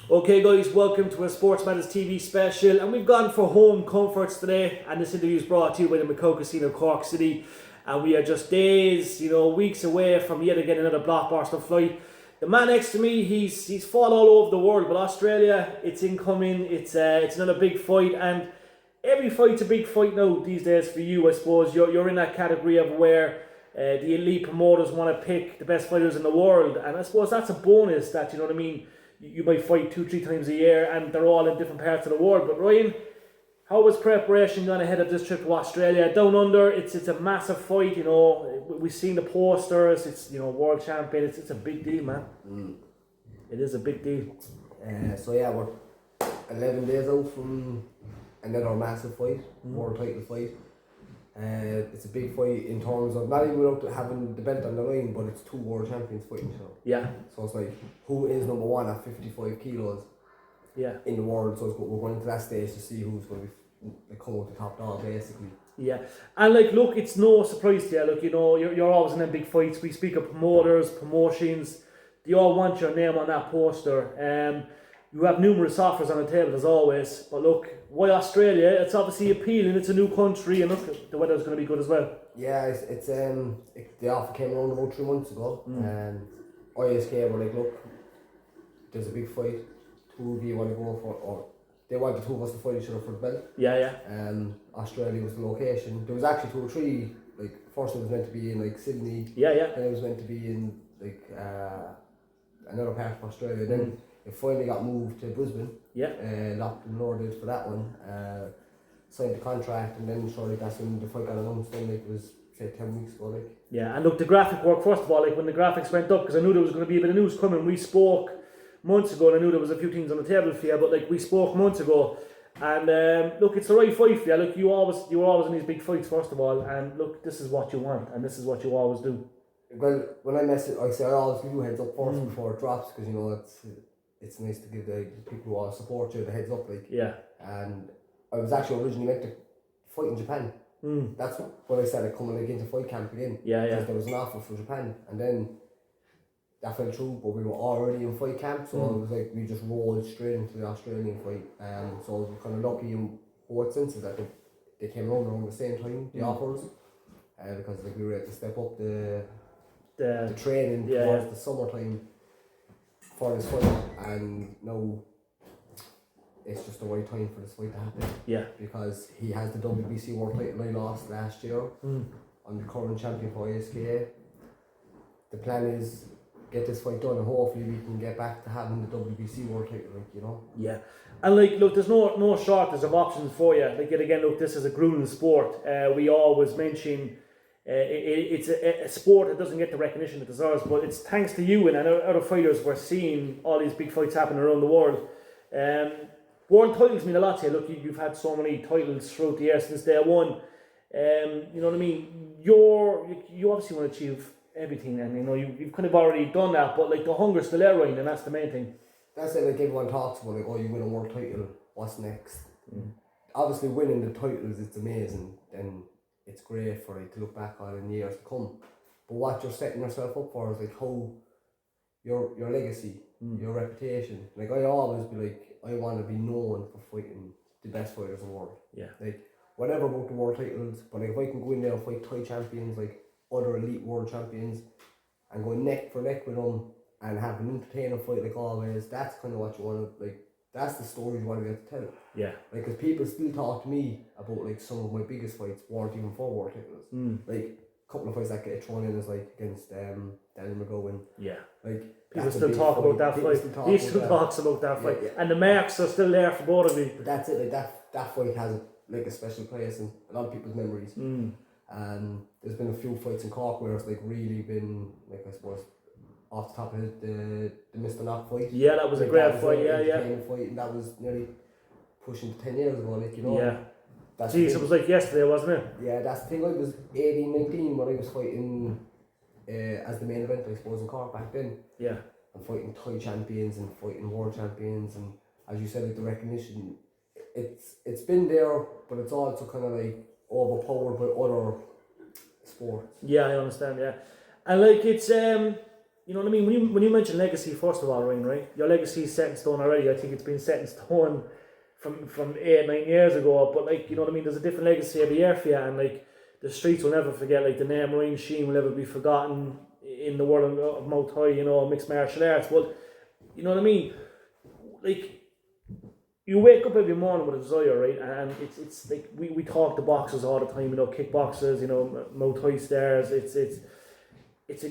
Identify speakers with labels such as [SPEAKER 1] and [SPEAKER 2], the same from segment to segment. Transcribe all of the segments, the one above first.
[SPEAKER 1] Okay guys, welcome to a SportsMatters TV special, and we've gone for home comforts today, and this interview is brought to you by the McCoy Casino Cork City, and we are just days, weeks away from yet again another blockbuster flight. The man next to me, he's fought all over the world, but Australia, it's incoming, it's another big fight, and every fight's a big fight now these days for you, I suppose. You're in that category of where the elite promoters want to pick the best fighters in the world, and I suppose that's a bonus that, you might fight 2-3 times a year and they're all in different parts of the world. But Ryan, how was preparation gone ahead of this trip to Australia? Down under, it's a massive fight, we've seen the posters, it's world champion, it's a big deal, man. It is a big deal.
[SPEAKER 2] We're 11 days out from another massive fight, world title fight. It's a big fight in terms of not even without having the belt on the line, but it's two world champions fighting.
[SPEAKER 1] Yeah.
[SPEAKER 2] So it's like, who is number one at 55 kilos?
[SPEAKER 1] Yeah.
[SPEAKER 2] In the world. So we're going to that stage to see who's going to be come out the top dog, basically.
[SPEAKER 1] Yeah, and look, it's no surprise to you. Look, you're always in them big fights. We speak of promoters, promotions. They all want your name on that poster. You have numerous offers on the table as always, but look, why Australia? It's obviously appealing. It's a new country, and look, the weather's going to be good as well.
[SPEAKER 2] Yeah, the offer came around about 3 months ago, and ISK were like, look, there's a big fight. Two of you want to go for, or they wanted two of us to fight each other for the belt.
[SPEAKER 1] Yeah.
[SPEAKER 2] Australia was the location. There was actually 2 or 3. First it was meant to be in Sydney.
[SPEAKER 1] Yeah.
[SPEAKER 2] Then it was meant to be in another part of Australia. Then it finally got moved to Brisbane.
[SPEAKER 1] Yeah.
[SPEAKER 2] Lachlan Lord did for that one. Signed the contract, and then surely that's when the fight got announced. Then it was say 10 weeks ago.
[SPEAKER 1] Yeah, and look, the graphic work first of all. When the graphics went up, because I knew there was going to be a bit of news coming. We spoke months ago, and I knew there was a few things on the table for you. But we spoke months ago, and look, it's the right fight for you. Look, you were always in these big fights first of all, and look, this is what you want, and this is what you always do.
[SPEAKER 2] Well, when I message, I always give you heads up first before it drops, because it's nice to give the people who all support you the heads up.
[SPEAKER 1] Yeah.
[SPEAKER 2] And I was actually originally meant to fight in Japan. That's when I started coming into fight camp again.
[SPEAKER 1] Yeah.
[SPEAKER 2] Because there was an offer for Japan, and then that fell through, but we were already in fight camp, so it was like we just rolled straight into the Australian fight. So I was kind of lucky in both senses that they came around the same time, the offers, because we were able to step up the training towards the summertime for this fight, and now it's just the right time for this fight to happen.
[SPEAKER 1] Yeah.
[SPEAKER 2] Because he has the WBC world title I lost last year. I'm the current champion for ISKA. The plan is get this fight done, and hopefully we can get back to having the WBC world title,
[SPEAKER 1] Yeah. And look, there's no shortage of options for you. Yet again, look, this is a grueling sport. We always mention it's a sport that doesn't get the recognition it deserves, but it's thanks to you and other fighters we're seeing all these big fights happen around the world. World titles mean a lot to you. Look, you've had so many titles throughout the years since day one. You know what I mean? You obviously want to achieve everything, and you've kind of already done that, but the hunger's still there, Ryan, and that's the main thing.
[SPEAKER 2] That's it. Everyone talks about you win a world title, what's next? Obviously winning the titles, it's amazing, and it's great for to look back on in years to come. But what you're setting yourself up for is how your legacy, your reputation. I always be I want to be known for fighting the best fighters in the world.
[SPEAKER 1] Yeah.
[SPEAKER 2] Whatever about the world titles, but if I can go in there and fight Thai champions, other elite world champions, and go neck for neck with them and have an entertaining fight always, that's kind of what you want to that's the story you want to get to tell.
[SPEAKER 1] Yeah.
[SPEAKER 2] Because people still talk to me about some of my biggest fights weren't even for world titles. A couple of fights that get thrown in is against Daniel McGowan.
[SPEAKER 1] Yeah.
[SPEAKER 2] People
[SPEAKER 1] still talk about that fight. He still talks about that fight. Yeah. And the marks are still there for both of you.
[SPEAKER 2] But that's it, that fight has a special place in a lot of people's memories. And there's been a few fights in Cork where it's really been I suppose off the top of it, the Mr. Knock fight.
[SPEAKER 1] Yeah, that was a great fight. Yeah.
[SPEAKER 2] Fight, and that was nearly pushing 10 years ago.
[SPEAKER 1] Yeah. Jeez, it was yesterday, wasn't it?
[SPEAKER 2] Yeah, that's the thing. I was 18, 19 when I was fighting as the main event, I suppose, in Cork back then.
[SPEAKER 1] Yeah.
[SPEAKER 2] And fighting Thai champions and fighting world champions, and as you said, the recognition, it's been there, but it's also kind of overpowered by other sports.
[SPEAKER 1] Yeah, I understand. Yeah, and it's you know what I mean? When you mention legacy, first of all, Ryan, right? Your legacy is set in stone already. I think it's been set in stone from 8-9 years ago. But like, you know what I mean? There's a different legacy every year for you, and like the streets will never forget. Like the name Ryan Sheehan will never be forgotten in the world of MUAY, you know, mixed martial arts. But you know what I mean? Like, you wake up every morning with a desire, right? And it's like we talk to boxers all the time, you know, kickboxers, you know, Muay stars. It's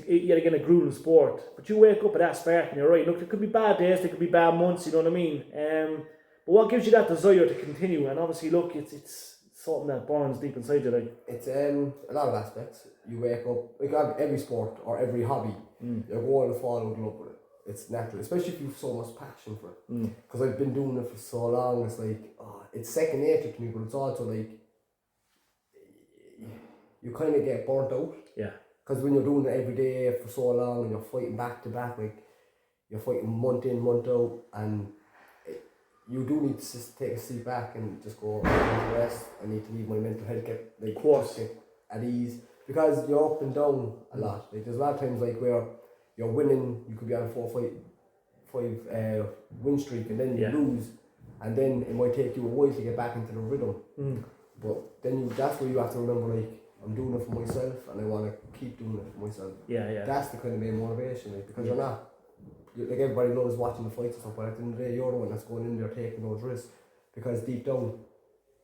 [SPEAKER 1] yet again a grueling sport. But you wake up at that spark and you're right. Look, there could be bad days, there could be bad months, you know what I mean? But what gives you that desire to continue? And obviously, look, it's something that burns deep inside you, like.
[SPEAKER 2] It's a lot of aspects. You wake up, like every sport or every hobby, you're going to fall in love with it. It's natural, especially if you've so much passion for it. Because I've been doing it for so long, it's like, it's second nature to me, but it's also like, you kind of get burnt out.
[SPEAKER 1] Yeah.
[SPEAKER 2] Because when you're doing it every day for so long and you're fighting back to back, like, you're fighting month in, month out, and you do need to just take a seat back and just go, I need to rest, I need to leave my mental health get at ease. Because you're up and down a lot. Like, there's a lot of times like where you're winning, you could be on a 4-5 win streak, and then you lose, and then it might take you a while to get back into the rhythm. But then that's where you have to remember, like, I'm doing it for myself, and I want to keep doing it for myself. That's the kind of main motivation, like, because you're not, like, everybody loves watching the fights and stuff, but at the end of the day, you're the one that's going in there taking those risks, because deep down,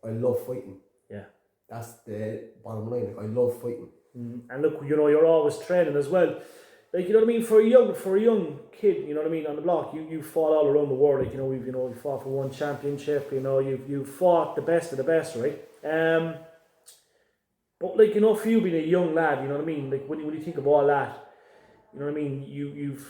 [SPEAKER 2] I love fighting. That's the bottom line. Like, I love fighting.
[SPEAKER 1] And look, you know, you're always training as well. Like, you know what I mean, for a young kid, you know what I mean, on the block, you fought all around the world. Like, you know, we fought for one championship. You know, you fought the best of the best, right? But like, you know, for you being a young lad, you know what I mean. Like, when you think of all that, you know what I mean. You've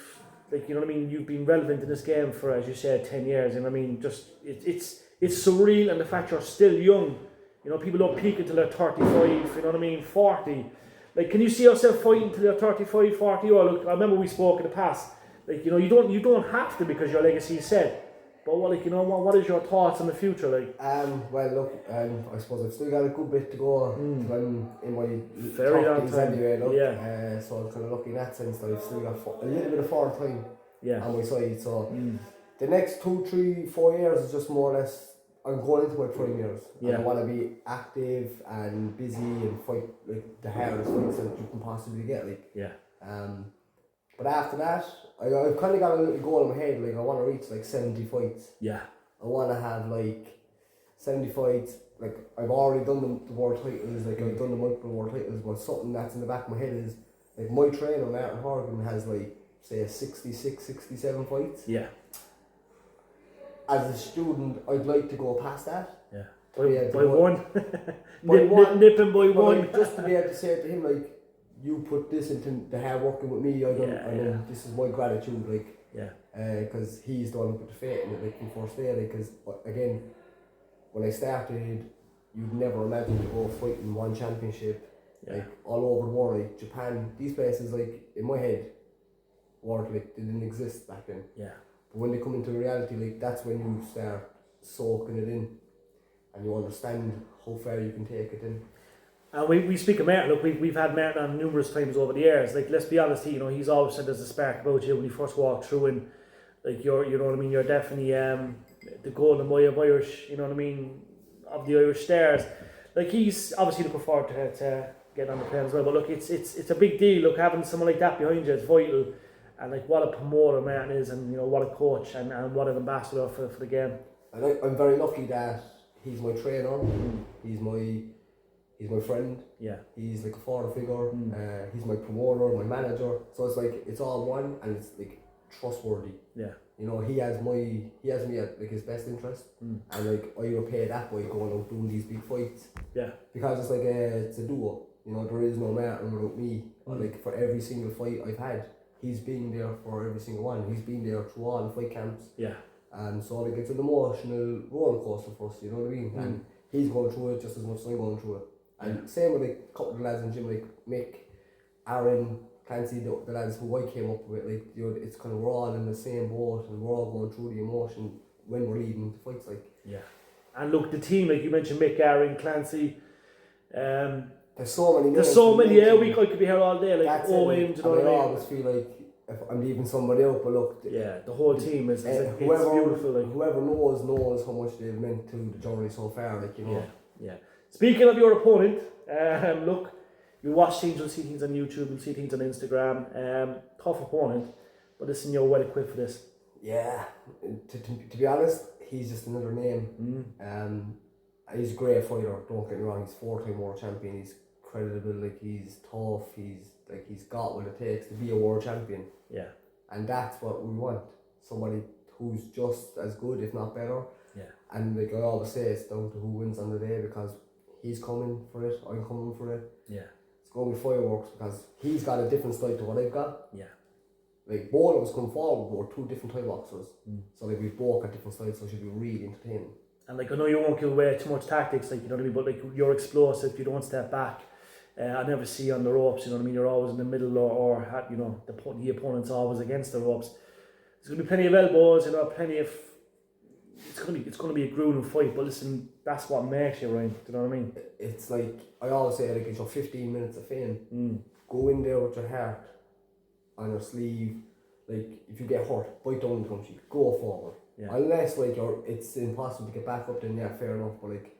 [SPEAKER 1] like, you know what I mean. You've been relevant in this game for, as you said, 10 years. You know what I mean. Just it's surreal, and the fact you're still young. You know, people don't peak until they're 35. You know what I mean, 40. Like, can you see yourself fighting till you're 35, 40? Or look, I remember we spoke in the past. Like, you know, you don't have to, because your legacy is set. But what, like, you know, what is your thoughts on the future, like?
[SPEAKER 2] Well, look, I suppose I've still got a good bit to go. I'm in my
[SPEAKER 1] very long time
[SPEAKER 2] anyway. Look, so I'm kind of lucky in that sense that I've still got a little bit of forward time on my side. So the next 2, 3, 4 years is just more or less. I'm going into my prime years. And I want to be active and busy and fight like the hardest fights that you can possibly get. Like, but after that, I've kind of got a little goal in my head. Like, I want to reach like 70 fights. I want to have like 70 fights. Like, I've already done the world titles. Like, I've done the multiple world titles. But something that's in the back of my head is, like, my trainer Martin Horgan has like, say, 66, 67 fights. As a student, I'd like to go past that.
[SPEAKER 1] By one. Nipping by one.
[SPEAKER 2] Like, just to be able to say to him, like, you put this into the hard working with me, I know this is my gratitude, like, because he's the one who put the faith in it, like, from first day, like, because, again, when I started, you'd never imagine to go fighting one championship, like, all over the world, like, Japan, these places, like, in my head, weren't, like, they didn't exist back then. But when they come into reality, like, that's when you start soaking it in, and you understand how far you can take it in.
[SPEAKER 1] And we speak of Martin. Look, we've had Martin on numerous times over the years. Like, let's be honest, he's always said there's a spark about you when you first walked through, and like, you know what I mean, you're definitely the golden boy of Irish, you know what I mean, of the Irish stars. Like, he's obviously looking forward to getting on the plane as well. But look, it's a big deal. Look, having someone like that behind you is vital. And like, what a promoter Martin is, and you know, what a coach, and what an ambassador for the game.
[SPEAKER 2] And I'm very lucky that he's my trainer. He's my friend. He's like a father figure. He's my promoter, my manager. So it's like, it's all one, and it's like trustworthy. You know, he has me at like his best interest, and like, I repay that by going out doing these big fights. Because it's like it's a duo. You know, there is no Martin without me. Like, for every single fight I've had, he's been there for every single one. He's been there through all the fight camps. And so, like, it's an emotional roller coaster for us, you know what I mean? And he's going through it just as much as I'm going through it. And same with like a couple of the lads in the gym, like Mick, Aaron, Clancy, the lads who I came up with, like, you know, it's kind of, we're all in the same boat, and we're all going through the emotion when we're leading the fights, like.
[SPEAKER 1] And look, the team, like you mentioned, Mick, Aaron, Clancy,
[SPEAKER 2] there's so many.
[SPEAKER 1] I could be here all day, like Owen, you know what I mean?
[SPEAKER 2] I always feel like if I'm leaving somebody out, but look,
[SPEAKER 1] the whole team is it's
[SPEAKER 2] whoever,
[SPEAKER 1] beautiful. Like.
[SPEAKER 2] Whoever knows how much they've meant to the journey so far, like, you know.
[SPEAKER 1] Yeah. Speaking of your opponent, look, you watch things, you'll see things on YouTube, you'll see things on Instagram. Tough opponent, but listen, you're well equipped for this.
[SPEAKER 2] Yeah, to be honest, he's just another name. He's a great fighter, don't get me wrong, he's 4-time world champion, he's credible, like, he's tough, he's got what it takes to be a world champion.
[SPEAKER 1] Yeah.
[SPEAKER 2] And that's what we want. Somebody who's just as good, if not better.
[SPEAKER 1] Yeah.
[SPEAKER 2] And like I always say, it's down to who wins on the day, because he's coming for it, I'm coming for it.
[SPEAKER 1] Yeah.
[SPEAKER 2] It's going to be fireworks, because he's got a different style to what I've got.
[SPEAKER 1] Yeah.
[SPEAKER 2] Like, both of us come forward, we're two different Thai boxers. So like, we've both got different styles, so it should be really entertaining.
[SPEAKER 1] And like, I know you won't give away too much tactics, like, you know what I mean, but like, you're explosive, you don't step back. I never see you on the ropes, you know what I mean, you're always in the middle, or you know, the opponent's always against the ropes. There's going to be plenty of elbows, you know, plenty of... It's going to be a grueling fight, but listen, that's what makes you, Ryan, do you know what I mean?
[SPEAKER 2] It's like, I always say, like, it's your 15 minutes of fame. Go in there with your heart on your sleeve. Like, if you get hurt, bite down the country, go forward. Yeah. Unless, like, it's impossible to get back up, then yeah, fair enough, but like,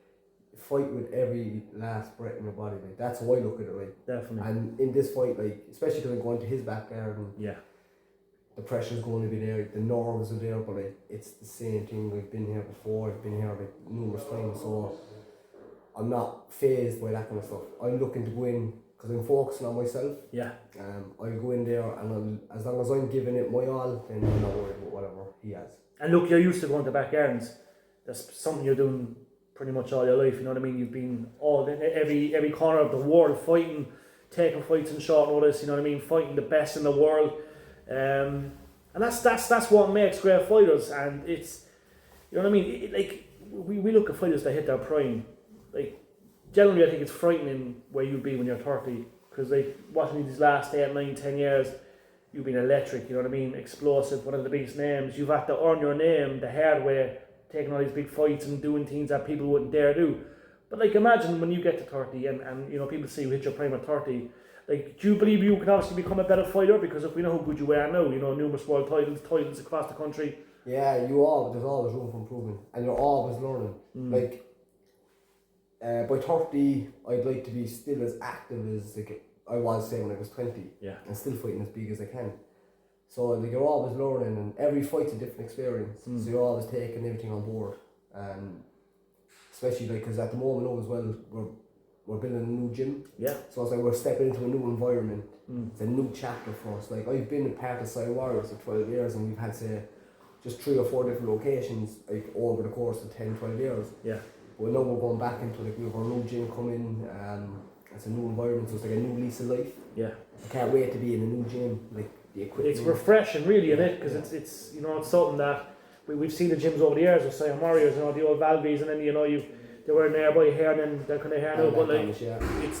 [SPEAKER 2] fight with every last breath in your body, like, that's how I look at it, like. Definitely. And in this fight, like, especially because I'm going to his backyard, and the pressure's going to be there, the nerves are there, but like, it's the same thing. I've been here before, I've been here like numerous times, so I'm not phased by that kind of stuff. I'm looking to go in because I'm focusing on myself. Yeah. I'll go in there, and as long as I'm giving it my all, then I'm not worried about whatever he has. And
[SPEAKER 1] look, you're used to going to backyards. That's something you're doing pretty much all your life, you know what I mean? You've been every corner of the world fighting, taking fights in short notice, you know what I mean? Fighting the best in the world. And that's what makes great fighters, and it's, you know what I mean, like, we look at fighters that hit their prime, like, generally I think it's frightening where you'll be when you're 30, because like, watching these last 8, 9, 10 years, you've been electric, you know what I mean, explosive, one of the biggest names, you've had to earn your name the hard way, taking all these big fights and doing things that people wouldn't dare do. But like, imagine when you get to 30 and you know, people see you hit your prime at 30, like, do you believe you can obviously become a better fighter? Because if we know how good you are now, you know, numerous world titles across the country.
[SPEAKER 2] Yeah, there's always room for improvement, and you're always learning. Like, by 30, I'd like to be still as active as like I was, say, when I was 20. Yeah. And still fighting as big as I can. So like, you're always learning, and every fight's a different experience. So you're always taking everything on board, and especially like, because at the moment now as well, we're building a new gym. Yeah. So it's like we're stepping into a new environment. It's a new chapter for us. Like, I've been a part of Side Warriors for 12 years, and we've had, say, just 3 or 4 different locations like over the course of 10, 12 years. Yeah. But now we're going back into, like, we have our new gym coming. It's a new environment, so it's like a new lease of life. Yeah. I can't wait to be in a new gym. Like, the equipment.
[SPEAKER 1] It's refreshing, really, isn't it? Because it's you know, it's something that we've seen the gyms over the years with Side Warriors, you know, the old Valvies, and then, you know, they were nearby here, and then they're kind of here now, but like,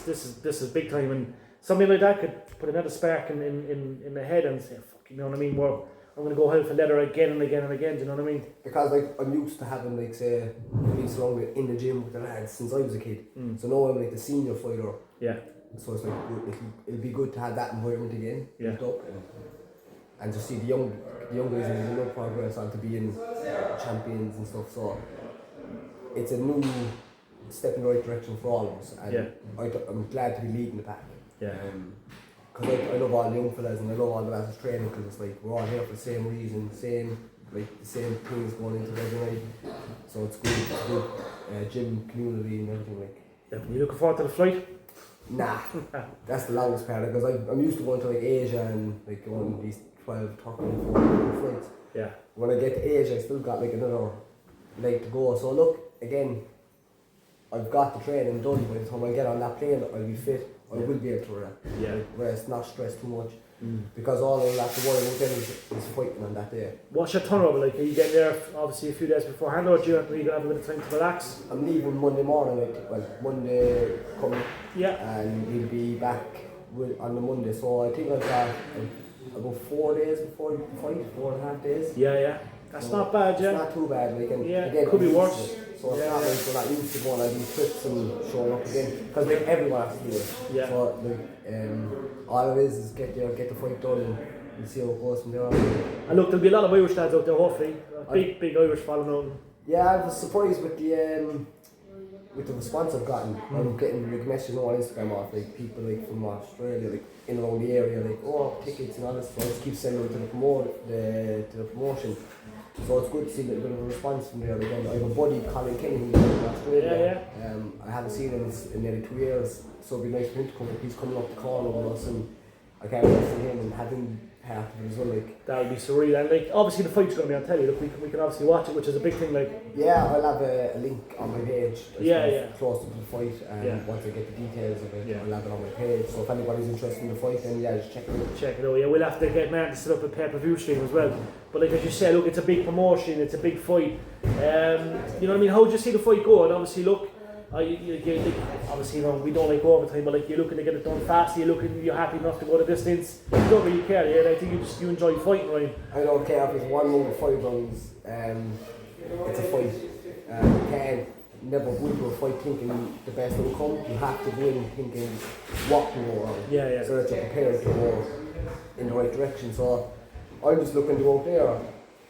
[SPEAKER 1] this is big time, and something like that could put another spark in the head and say, fuck, you know what I mean, I'm going to go hell for leather again and again and again, do you know what I mean?
[SPEAKER 2] Because like, I'm used to having, like, say, being surrounded in the gym with the lads since I was a kid. So now I'm like the senior fighter. Yeah. So it's like, it'll be good to have that environment again. Yeah. And to see the young guys in the progress on to being champions and stuff. So it's a new step in the right direction for all of us, and I'm glad to be leading the pack. Yeah. Because I love all the young fellas, and I love all the lads training, because it's like, we're all here for the same reason, the same things going into every night. So it's good. It's a good gym community and everything, like.
[SPEAKER 1] Definitely. You looking forward to the flight?
[SPEAKER 2] Nah, that's the longest part, because I'm used to going to like Asia and like going on these 12, 13, 14 flights. Yeah. When I get to Asia, I still got like another leg to go. So look, again, I've got the training done. By the time I get on that plane, I'll be fit. I will be able to rest, not stress too much. Because all I'll have to worry about then is fighting on that day.
[SPEAKER 1] What's your turnover like? Are you getting there obviously a few days beforehand, or do you have to have a bit of time to relax?
[SPEAKER 2] I'm leaving Monday morning, Monday coming. Yeah. And we'll be back on the Monday. So I think I've got about 4 days before the fight, 4.5 days.
[SPEAKER 1] Yeah. That's not bad, yeah.
[SPEAKER 2] It's not too bad. Like, and
[SPEAKER 1] yeah,
[SPEAKER 2] again,
[SPEAKER 1] could be worse.
[SPEAKER 2] So it's not like we're not used to going on these trips and showing up again, because like, everyone has to do it. Yeah. So like, all it is get there, get the fight done, we'll see how it goes from there.
[SPEAKER 1] And look, there'll be a lot of Irish lads out there, hopefully. Big Irish following on.
[SPEAKER 2] Yeah, I was surprised with the response I've gotten. I'm getting like messages on Instagram off like people like from Australia, like in and around the area, like tickets and all this. So I just keep sending them to the promotion. So it's good to see a little bit of a response from there. Again, I have a buddy, Colin Kenny, who's in Australia. I haven't seen him in nearly 2 years, so it'd be nice for him to come. He's coming up the corner with us, and I can't wait to see him and have him part of it as well. Like,
[SPEAKER 1] that would be surreal, and like obviously the fight's going to be on telly. Look, we can obviously watch it, which is a big thing. Like,
[SPEAKER 2] yeah, I'll have a link on my page. Close to the fight, and once I get the details of it, I'll have it on my page. So if anybody's interested in the fight, then just check it out.
[SPEAKER 1] Check it out. Yeah, we'll have to get Martin to set up a pay-per-view stream as well. But like as you say, look, it's a big promotion, it's a big fight. You know what I mean? How do you see the fight go? And obviously, look. Obviously, we don't like overtime, but like you're looking to get it done fast. You're happy enough to go the distance. You don't really care. Yeah, I think you enjoy fighting, right?
[SPEAKER 2] I don't care if it's 1 round or 5 rounds. It's a fight. You can't never go into a fight thinking the best will come. You have to go in thinking what can go wrong. So that you're prepared to go in the right direction. So I'm just looking to go out there,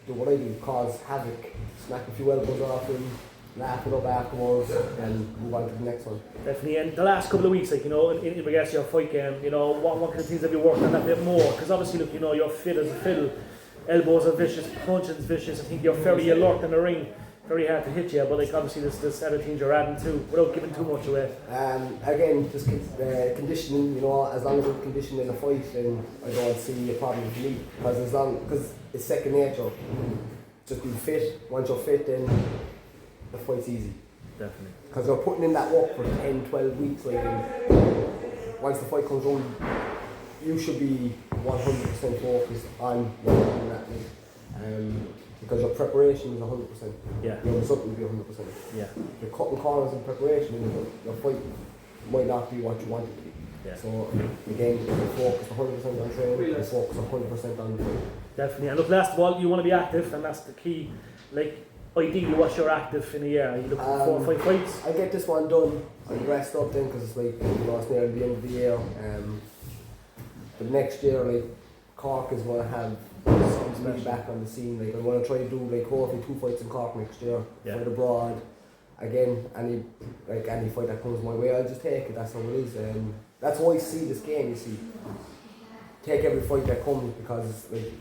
[SPEAKER 2] do what I do, cause havoc, smack a few elbows off him, laugh it up afterwards, and move on to the next one.
[SPEAKER 1] Definitely. And the last couple of weeks, like, in regards to your fight game, what kind of things have you worked on that bit more? Because obviously, look, you're fit as a fiddle. Elbows are vicious, punching's vicious. I think you're very alert in the ring. Very hard to hit you, but like obviously there's other things you're adding to without giving too much away.
[SPEAKER 2] Again, just conditioning. As long as I'm conditioned in the fight, then I don't see a problem for me. Because it's second nature. Just be fit. Once you're fit, then the fight's easy.
[SPEAKER 1] Definitely.
[SPEAKER 2] Because you're putting in that work for 10, 12 weeks. Like, once the fight comes on, you should be 100% focused on that. Because your preparation is 100%.
[SPEAKER 1] Yeah.
[SPEAKER 2] Your result will be 100%.
[SPEAKER 1] Yeah.
[SPEAKER 2] You're cutting corners in preparation, and your fight might not be what you want it to be.
[SPEAKER 1] Yeah.
[SPEAKER 2] So again, you focus 100% on training, you focus 100% on the fight.
[SPEAKER 1] Definitely. And look, last of all, you want to be active, and that's the key. Like, ideally, what's your active in a year? Are you looking for 4 or 5 fights?
[SPEAKER 2] I get this one done. I rest up then because it's like it's near the end of the year. But next year, like Cork is going to have something back on the scene. Like I'm going to try to do like hopefully 2 fights in Cork next year. Fight abroad. Again, any fight that comes my way, I'll just take it. That's how it is. That's why I see this game. You see, take every fight that comes because like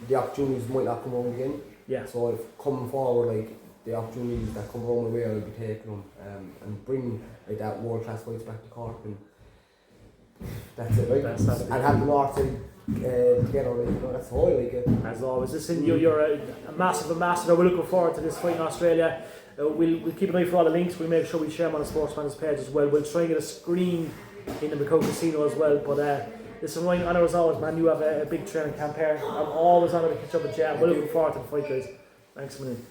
[SPEAKER 2] the opportunities might not come around again.
[SPEAKER 1] Yeah.
[SPEAKER 2] So if coming forward, like the opportunities that come around my way, I'll be taking them and bring like that world class fights back to Cork, and that's it. Right? And have the North side together. Like, that's all I like it.
[SPEAKER 1] As always, listen, you're a massive ambassador. We're looking forward to this fight in Australia. We'll keep an eye for all the links. We'll make sure we share them on the SportsMatters page as well. We'll try and get a screen in the McCoy Casino as well. But listen, Ryan, honour as always, man. You have a big training camp here. I'm always honoured to catch up with you. We're looking forward to the fight, guys. Thanks a million.